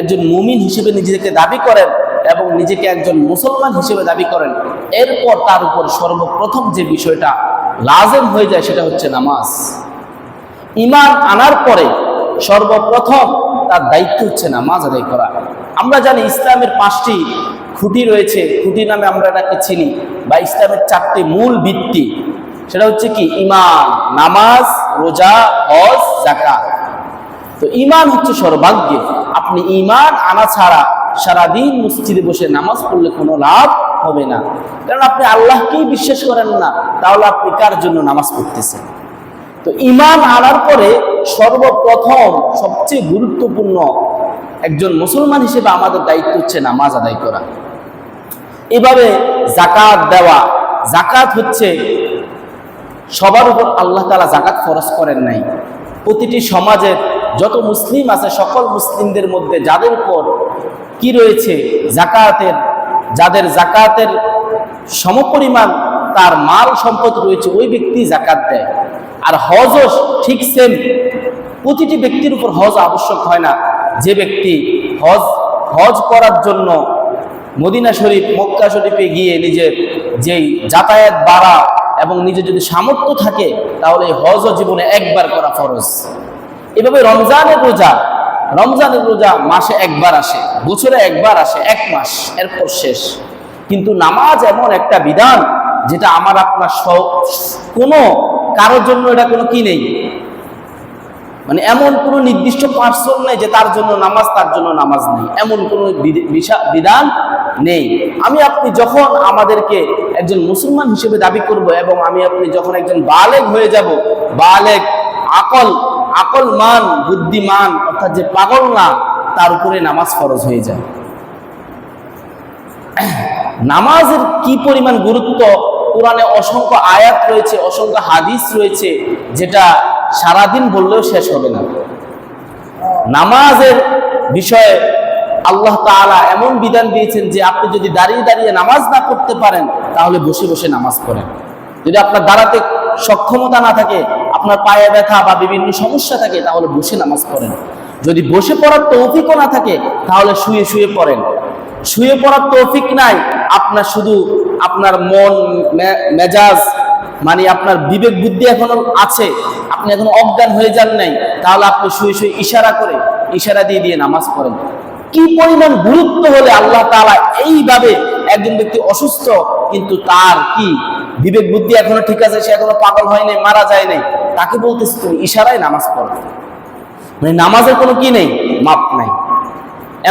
একজন মুমিন হিসেবে নিজেকে দাবি করেন এবং নিজেকে একজন মুসলমান হিসেবে দাবি করেন, এরপর তার উপর সর্বপ্রথম যে বিষয়টা লাজেম হয়ে যায় সেটা হচ্ছে নামাজ। ঈমান আনার পরে সর্বপ্রথম তার দায়িত্ব হচ্ছে নামাজ আদায় করা। আমরা জানি ইসলামের 5টি খুঁটি রয়েছে, খুঁটি নামে আমরা এটাকে চিনি, বা ইসলামের 4টি মূল ভিত্তি। সেটা হচ্ছে কি? ঈমান, নামাজ, রোজা, হজ, যাকাত। তো ঈমান হচ্ছে সর্বাগ্যে। আপনি ঈমান আনা ছাড়া সারাদিন মসজিদে বসে নামাজ পড়লে কোনো লাভ হবে না, কারণ আপনি আল্লাহকেই বিশ্বাস করেন না, তাহলে আপনি কার জন্য নামাজ পড়তেছেন? তো ঈমান আনার পরে সর্বপ্রথম সবচেয়ে গুরুত্বপূর্ণ একজন মুসলমান হিসেবে আমাদের দায়িত্ব হচ্ছে নামাজ আদায় করা। এভাবে যাকাত দেওয়া। যাকাত হচ্ছে সবার উপর আল্লাহ তাআলা যাকাত ফরজ করেন নাই। প্রতিটি সমাজের যত মুসলিম আছে সকল মুসলিমদের মধ্যে যাদের উপর কি রয়েছে? যাকাতের, যাদের যাকাতের সমপরিমাণ তার মাল সম্পদ রয়েছে, ওই ব্যক্তি যাকাত দেয়। আর হজও ঠিক সেম, প্রতিটি ব্যক্তির উপর হজ আবশ্যক হয় না। যে ব্যক্তি হজ করার জন্য মদিনা শরীফ, মক্কা শরীফে গিয়ে নিজের যেই যাতায়াত বাড়া এবং নিজের যদি সামর্থ্য থাকে, তাহলে হজও জীবনে একবার করা ফরজ। এভাবে রমজানের রোজা মাসে একবার আসে, বছরে একবার আসে, 1 মাস, এরপর শেষ। কিন্তু নামাজ এমন একটা বিধান যেটা আমার আপনার কোনো কারোর জন্য এটা কোনো কি নেই, মানে এমন কোনো নির্দিষ্ট পার্সন নেই যে তার জন্য নামাজ, তার জন্য নামাজ নেই, এমন কোনো বিধান নেই। আমি আপনি যখন আমাদেরকে একজন মুসলমান হিসেবে দাবি করব এবং আমি আপনি যখন একজন বালেগ হয়ে যাব, বালেগ, আকলমান, বুদ্ধিমান, অর্থাৎ যে পাগল না, তার উপরে নামাজ ফরজ হয়ে যায়। নামাজের কি পরিমাণ গুরুত্ব, কোরআনে অসংখ্য আয়াত রয়েছে, অসংখ্য হাদিস রয়েছে, যেটা সারাদিন বললেও শেষ হবে না। নামাজের বিষয়ে আল্লাহ তাআলা এমন বিধান দিয়েছেন যে আপনি যদি দাঁড়িয়ে দাঁড়িয়ে নামাজ না পড়তে পারেন, তাহলে বসে বসে নামাজ পড়েন। যদি আপনার দাঁড়াতে সক্ষমতা না থাকে, আপনার পায়ে ব্যথা বা বিভিন্ন সমস্যা থাকে, তাহলে বসে নামাজ পড়েন। যদি বসে পড়ার তৌফিকও না থাকে, তাহলে শুয়ে শুয়ে পড়েন। শুয়ে পড়ার তৌফিক নাই, আপনার শুধু আপনার মন মেজাজ, মানে আপনার বিবেক বুদ্ধি এখনো আছে, আপনি এখনো অজ্ঞান হয়ে যান নাই, তাহলে আপনি শুয়ে শুয়ে ইশারা দিয়ে নামাজ পড়েন। কি পরিমাণ গুরুত্ব হলে আল্লাহ তাআলা এইভাবে একজন ব্যক্তি অসুস্থ কিন্তু তার কি বিবেক বুদ্ধি এখনো ঠিক আছে, সে এখনো পাগল হয় নাই, মারা যায় নাই, তাকে বলতেছে তুমি ইশারায় নামাজ পড়ো। মানে নামাজের কোনো কি নেই, মাপ নাই।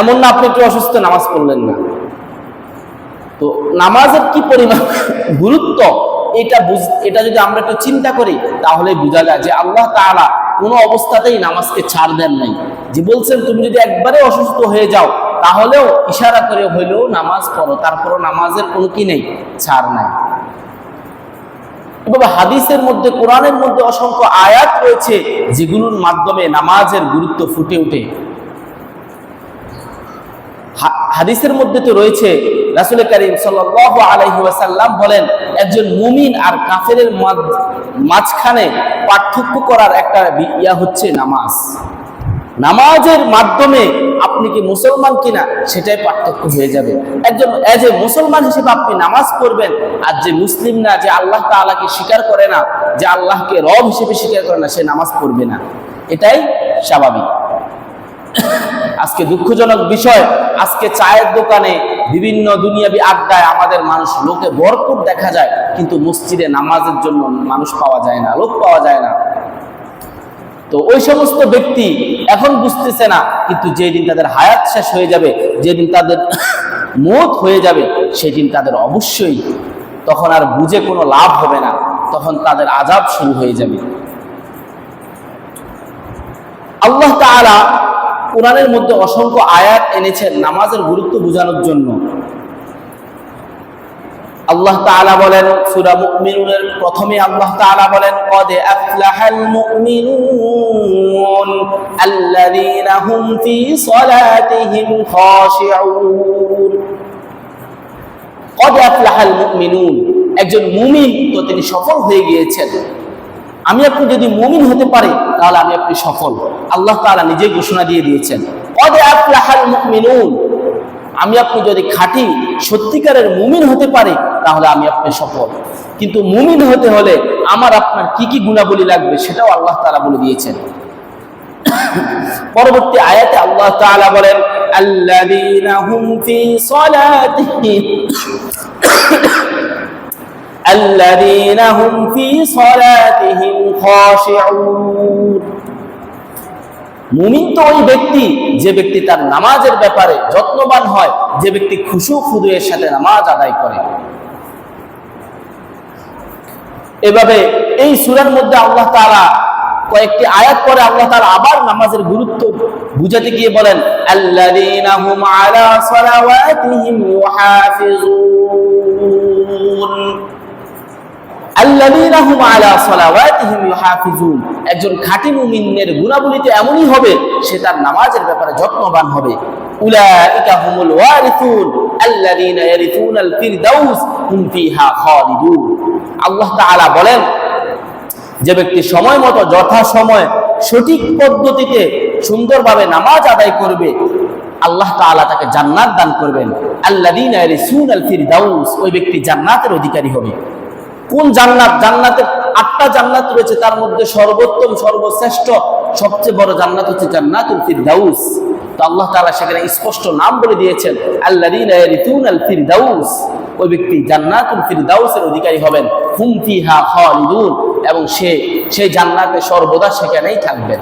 এমন না আপনি একটু অসুস্থ নামাজ পড়লেন না। তো নামাজের কি পরিমাণ গুরুত্ব, এটা যদি আমরা একটু চিন্তা করি, তাহলে বোঝা যায় যে আল্লাহ তাআলা কোনো অবস্থাতেই নামাজকে ছাড় দেন নাই। যে বলছেন তুমি যদি একবারে অসুস্থ হয়ে যাও, তাহলেও ইশারা করে হইলেও নামাজ পড়ো, তারপরও নামাজের কোনো কি নেই, ছাড় নাই। এভাবে হাদিসের মধ্যে, কোরআনের মধ্যে অসংখ্য আয়াত রয়েছে যেগুলোর মাধ্যমে নামাজের গুরুত্ব ফুটে ওঠে। হাদিসের মধ্যে তো রয়েছে, রাসূল করিম সাল্লাল্লাহু আলাইহি ওয়াসাল্লাম বলেন, একজন মুমিন আর কাফেরের মাঝখানে পার্থক্য করার একটা হচ্ছে নামাজ। নামাজের মাধ্যমে আপনি কি মুসলমান কিনা সেটাই পার্থক্য হয়ে যাবে। একজন মুসলমান হিসেবে আপনি নামাজ পড়বেন, আর যে মুসলিম না, যে আল্লাহ তাআলাকে স্বীকার করে না, যে আল্লাহকে রব হিসেবে স্বীকার করে না, সে নামাজ পড়বে না। এটাই স্বাভাবিক। আজকে দুঃখজনক বিষয়, আজকে চায়ের দোকানে, বিভিন্ন দুনিয়াবি আড্ডায় আমাদের লোকে ভরপুর দেখা যায়, কিন্তু মসজিদে নামাজের জন্য মানুষ পাওয়া যায় না, লোক পাওয়া যায় না। তো ওই সমস্ত ব্যক্তি এখন বুঝতেছে না, কিন্তু যেদিন তাদের হায়াত শেষ হয়ে যাবে, যেদিন তাদের মওত হয়ে যাবে, সেদিন তাদের অবশ্যই তখন আর বুঝে কোনো লাভ হবে না, তখন তাদের আযাব শুরু হয়ে যাবে। আল্লাহ তাআলা কোরআনের মধ্যে অসংখ্য আয়াত এনেছেন নামাজের গুরুত্ব বোঝানোর জন্য। আল্লাহ তাআলা বলেন সূরা মুমিনুনের প্রথমে আল্লাহ তাআলা বলেন, ক্বাদ আফলাহাল মুমিনুন আল্লাযীনা হুম ফী সালাতিহিম খাশিউন। ক্বাদ আফলাহাল মুমিনুন, একজন মুমিন তো তিনি সফল হয়ে গিয়েছেন। আমি আপনি যদি মুমিন হতে পারি, তাহলে আমি আপনি সফল। আল্লাহ তাআলা নিজেই ঘোষণা দিয়ে দিয়েছেন, কদ আফলাহাল মুমিনুন, আমি আপনি যদি খাঁটি সত্যিকারের মুমিন হতে পারি তাহলে আমি আপনি সফল। কিন্তু মুমিন হতে হলে আমার আপনার কি কি গুণাবলী লাগবে সেটাও আল্লাহ তাআলা বলে দিয়েছেন। পরবর্তী আয়াতে আল্লাহ তাআলা বলেন, আল্লাযীনা হুম ফি সালাতিহিম আল্লাযীনা হুম ফি সালাতিহিম খাশিউন। মুমিন তো ওই ব্যক্তি যে ব্যক্তি তার নামাজের ব্যাপারে যত্নবান হয়, যে ব্যক্তি খুশু খুদুয়ের সাথে নামাজ আদায় করে। এভাবে এই সূরার মধ্যে আল্লাহ তাআলা কয়েকটি আয়াত পরে আল্লাহ তাআলা আবার নামাজের গুরুত্ব বুঝাতে গিয়ে বলেন, আল্লাযীনা হুম আলা সালাওয়াতিহিম ইউহাফিজুন। আল্লাযীনা হুম আলা সালাওয়াতিহিম ইউহাফিজুন, একজন খাঁটি মুমিনের গুণাবলীতে এমনই হবে সে তার নামাজের ব্যাপারে যত্নবান হবে। উলাইকা হুমুল ওয়ারিসুন আল্লাযীনা ইয়ারিসুনাল ফিরদাউস হুম ফিহা খালিদুন। আল্লাহ তাআলা বলেন, যে ব্যক্তি সময় মতো যথাসময়ে সঠিক পদ্ধতিতে সুন্দরভাবে নামাজ আদায় করবে আল্লাহ তাআলা তাকে জান্নাত দান করবেন। আল্লাযীনা ইয়ারিসুনাল ফিরদাউস, ওই ব্যক্তি জান্নাতের অধিকারী হবে। কোন জান্নাত? জান্নাতের 8টা জান্নাত রয়েছে, তার মধ্যে সর্বোত্তম সর্বশ্রেষ্ঠ সবচেয়ে বড় জান্নাত হচ্ছে জান্নাতুল ফিরদাউস। তো আল্লাহ তাআলা সেখানে স্পষ্ট নাম বলে দিয়েছেন, আল্লাযীনা ইয়ারিসুনাল ফিরদাউস, ওই ব্যক্তি জান্নাতুল ফিরদাউসের অধিকারী হবেন। হুম ফিহা খালিদুন, এবং সেই জান্নাতে সর্বদা সেখানেই থাকবেন।